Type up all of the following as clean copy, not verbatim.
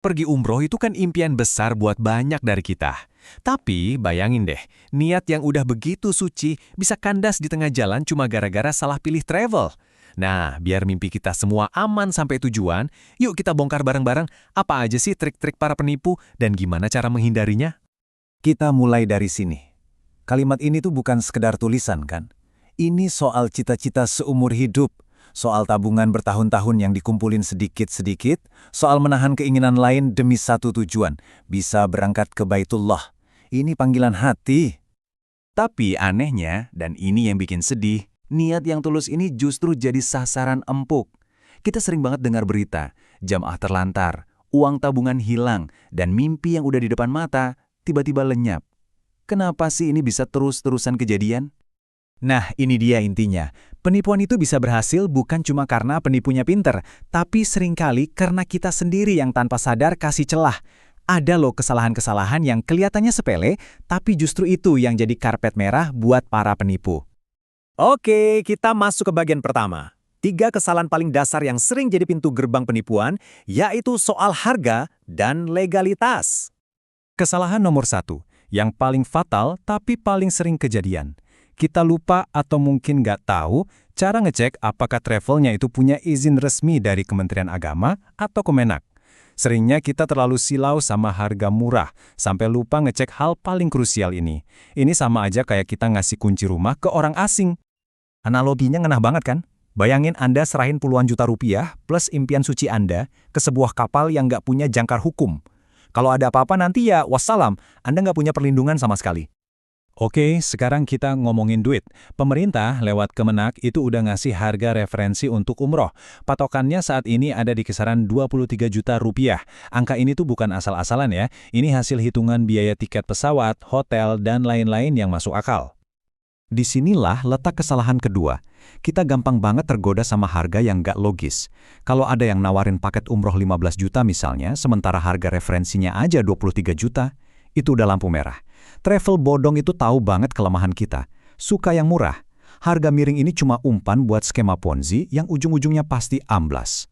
Pergi umroh itu kan impian besar buat banyak dari kita. Tapi bayangin deh, niat yang udah begitu suci bisa kandas di tengah jalan cuma gara-gara salah pilih travel. Nah, biar mimpi kita semua aman sampai tujuan, yuk kita bongkar bareng-bareng apa aja sih trik-trik para penipu dan gimana cara menghindarinya. Kita mulai dari sini. Kalimat ini tuh bukan sekedar tulisan kan? Ini soal cita-cita seumur hidup, soal tabungan bertahun-tahun yang dikumpulin sedikit-sedikit, soal menahan keinginan lain demi satu tujuan, bisa berangkat ke Baitullah. Ini panggilan hati. Tapi anehnya, dan ini yang bikin sedih, niat yang tulus ini justru jadi sasaran empuk. Kita sering banget dengar berita, jamaah terlantar, uang tabungan hilang, dan mimpi yang udah di depan mata tiba-tiba lenyap. Kenapa sih ini bisa terus-terusan kejadian? Nah, ini dia intinya. Penipuan itu bisa berhasil bukan cuma karena penipunya pinter, tapi seringkali karena kita sendiri yang tanpa sadar kasih celah. Ada loh kesalahan-kesalahan yang kelihatannya sepele, tapi justru itu yang jadi karpet merah buat para penipu. Oke, kita masuk ke bagian pertama. 3 kesalahan paling dasar yang sering jadi pintu gerbang penipuan, yaitu soal harga dan legalitas. Kesalahan nomor 1, yang paling fatal tapi paling sering kejadian. Kita lupa atau mungkin nggak tahu cara ngecek apakah travelnya itu punya izin resmi dari Kementerian Agama atau Kemenak. Seringnya kita terlalu silau sama harga murah, sampai lupa ngecek hal paling krusial ini. Ini sama aja kayak kita ngasih kunci rumah ke orang asing. Analoginya ngenah banget kan? Bayangin Anda serahin puluhan juta rupiah plus impian suci Anda ke sebuah kapal yang nggak punya jangkar hukum. Kalau ada apa-apa nanti ya wassalam, Anda nggak punya perlindungan sama sekali. Oke, sekarang kita ngomongin duit. Pemerintah lewat Kemenak itu udah ngasih harga referensi untuk umroh. Patokannya saat ini ada di kisaran 23 juta rupiah. Angka ini tuh bukan asal-asalan ya. Ini hasil hitungan biaya tiket pesawat, hotel, dan lain-lain yang masuk akal. Disinilah letak kesalahan kedua. Kita gampang banget tergoda sama harga yang nggak logis. Kalau ada yang nawarin paket umroh 15 juta misalnya, sementara harga referensinya aja 23 juta, itu udah lampu merah. Travel bodong itu tahu banget kelemahan kita. Suka yang murah. Harga miring ini cuma umpan buat skema Ponzi yang ujung-ujungnya pasti amblas.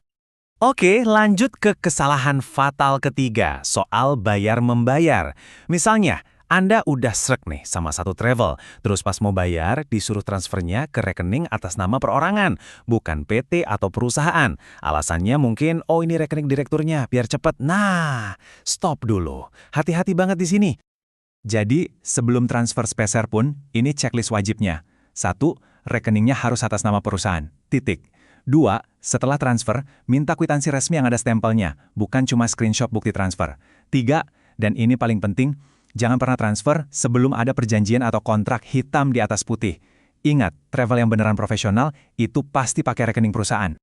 Oke, lanjut ke kesalahan fatal ketiga, soal bayar-membayar. Misalnya, Anda udah srek nih sama satu travel, terus pas mau bayar, disuruh transfernya ke rekening atas nama perorangan, bukan PT atau perusahaan. Alasannya mungkin, oh ini rekening direkturnya, biar cepet. Nah, stop dulu. Hati-hati banget di sini. Jadi, sebelum transfer speser pun, ini checklist wajibnya. 1. Rekeningnya harus atas nama perusahaan. Titik. 2. Setelah transfer, minta kwitansi resmi yang ada stempelnya, bukan cuma screenshot bukti transfer. 3. Dan ini paling penting, jangan pernah transfer sebelum ada perjanjian atau kontrak hitam di atas putih. Ingat, travel yang beneran profesional itu pasti pakai rekening perusahaan.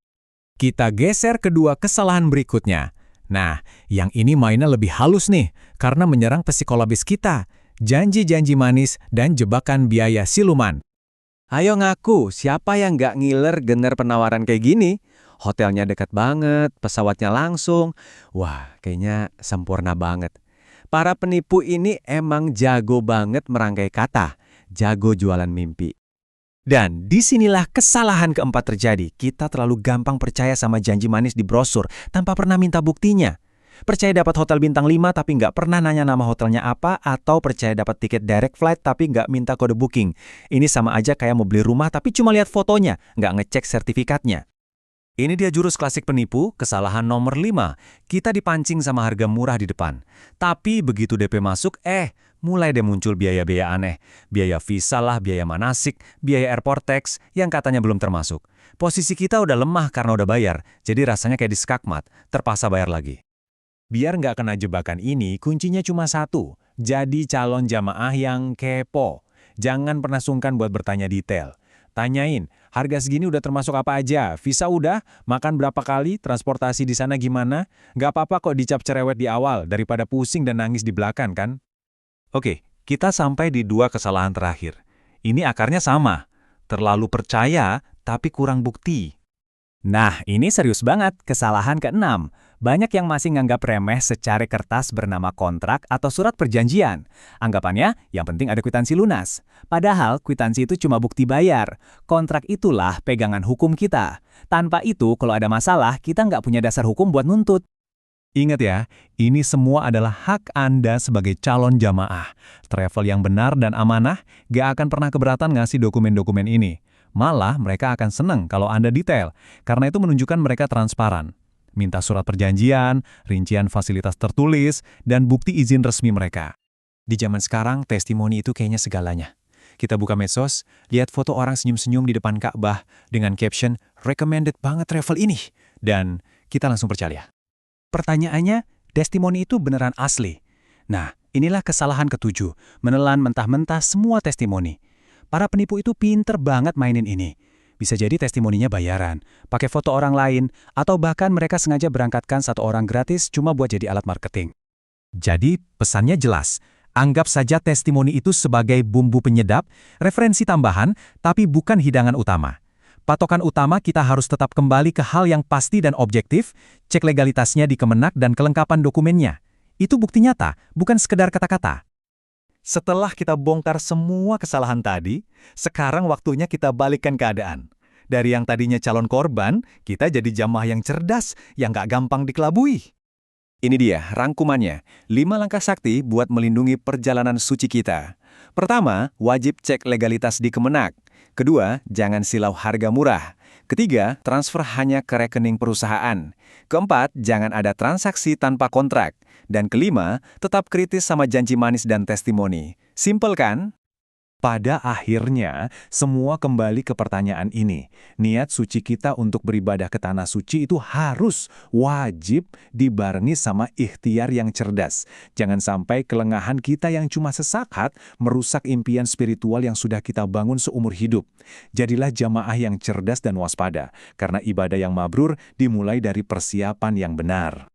Kita geser ke 2 kesalahan berikutnya. Nah, yang ini mainnya lebih halus nih, karena menyerang psikologis kita. Janji-janji manis dan jebakan biaya siluman. Ayo ngaku, siapa yang nggak ngiler denger penawaran kayak gini? Hotelnya dekat banget, pesawatnya langsung. Wah, kayaknya sempurna banget. Para penipu ini emang jago banget merangkai kata, jago jualan mimpi. Dan disinilah kesalahan keempat terjadi. Kita terlalu gampang percaya sama janji manis di brosur tanpa pernah minta buktinya. Percaya dapat hotel bintang 5 tapi nggak pernah nanya nama hotelnya apa, atau percaya dapat tiket direct flight tapi nggak minta kode booking. Ini sama aja kayak mau beli rumah tapi cuma lihat fotonya, nggak ngecek sertifikatnya. Ini dia jurus klasik penipu, kesalahan nomor 5. Kita dipancing sama harga murah di depan. Tapi begitu DP masuk, mulai deh muncul biaya-biaya aneh. Biaya visa lah, biaya manasik, biaya airport tax yang katanya belum termasuk. Posisi kita udah lemah karena udah bayar, jadi rasanya kayak di skakmat, terpaksa bayar lagi. Biar nggak kena jebakan ini, kuncinya cuma 1. Jadi calon jamaah yang kepo. Jangan pernah sungkan buat bertanya detail. Tanyain, harga segini udah termasuk apa aja? Visa udah? Makan berapa kali? Transportasi di sana gimana? Nggak apa-apa kok dicap cerewet di awal, daripada pusing dan nangis di belakang kan? Oke, kita sampai di 2 kesalahan terakhir. Ini akarnya sama. Terlalu percaya, tapi kurang bukti. Nah, ini serius banget, kesalahan ke-6. Banyak yang masih nganggap remeh secari kertas bernama kontrak atau surat perjanjian. Anggapannya, yang penting ada kwitansi lunas. Padahal, kwitansi itu cuma bukti bayar. Kontrak itulah pegangan hukum kita. Tanpa itu, kalau ada masalah, kita nggak punya dasar hukum buat nuntut. Ingat ya, ini semua adalah hak Anda sebagai calon jamaah. Travel yang benar dan amanah gak akan pernah keberatan ngasih dokumen-dokumen ini. Malah mereka akan senang kalau Anda detail, karena itu menunjukkan mereka transparan. Minta surat perjanjian, rincian fasilitas tertulis, dan bukti izin resmi mereka. Di zaman sekarang, testimoni itu kayaknya segalanya. Kita buka medsos, lihat foto orang senyum-senyum di depan Ka'bah dengan caption, recommended banget travel ini. Dan kita langsung percaya. Pertanyaannya, testimoni itu beneran asli? Nah, inilah kesalahan ketujuh, menelan mentah-mentah semua testimoni. Para penipu itu pinter banget mainin ini. Bisa jadi testimoninya bayaran, pakai foto orang lain, atau bahkan mereka sengaja berangkatkan satu orang gratis cuma buat jadi alat marketing. Jadi, pesannya jelas. Anggap saja testimoni itu sebagai bumbu penyedap, referensi tambahan, tapi bukan hidangan utama. Patokan utama kita harus tetap kembali ke hal yang pasti dan objektif, cek legalitasnya di Kemenak dan kelengkapan dokumennya. Itu bukti nyata, bukan sekedar kata-kata. Setelah kita bongkar semua kesalahan tadi, sekarang waktunya kita balikkan keadaan. Dari yang tadinya calon korban, kita jadi jamaah yang cerdas, yang gak gampang dikelabui. Ini dia rangkumannya, 5 langkah sakti buat melindungi perjalanan suci kita. Pertama, wajib cek legalitas di Kemenak. Kedua, jangan silau harga murah. Ketiga, transfer hanya ke rekening perusahaan. Keempat, jangan ada transaksi tanpa kontrak. Dan kelima, tetap kritis sama janji manis dan testimoni. Simpel kan? Pada akhirnya, semua kembali ke pertanyaan ini. Niat suci kita untuk beribadah ke tanah suci itu harus, wajib, dibarengi sama ikhtiar yang cerdas. Jangan sampai kelengahan kita yang cuma sesaat merusak impian spiritual yang sudah kita bangun seumur hidup. Jadilah jamaah yang cerdas dan waspada, karena ibadah yang mabrur dimulai dari persiapan yang benar.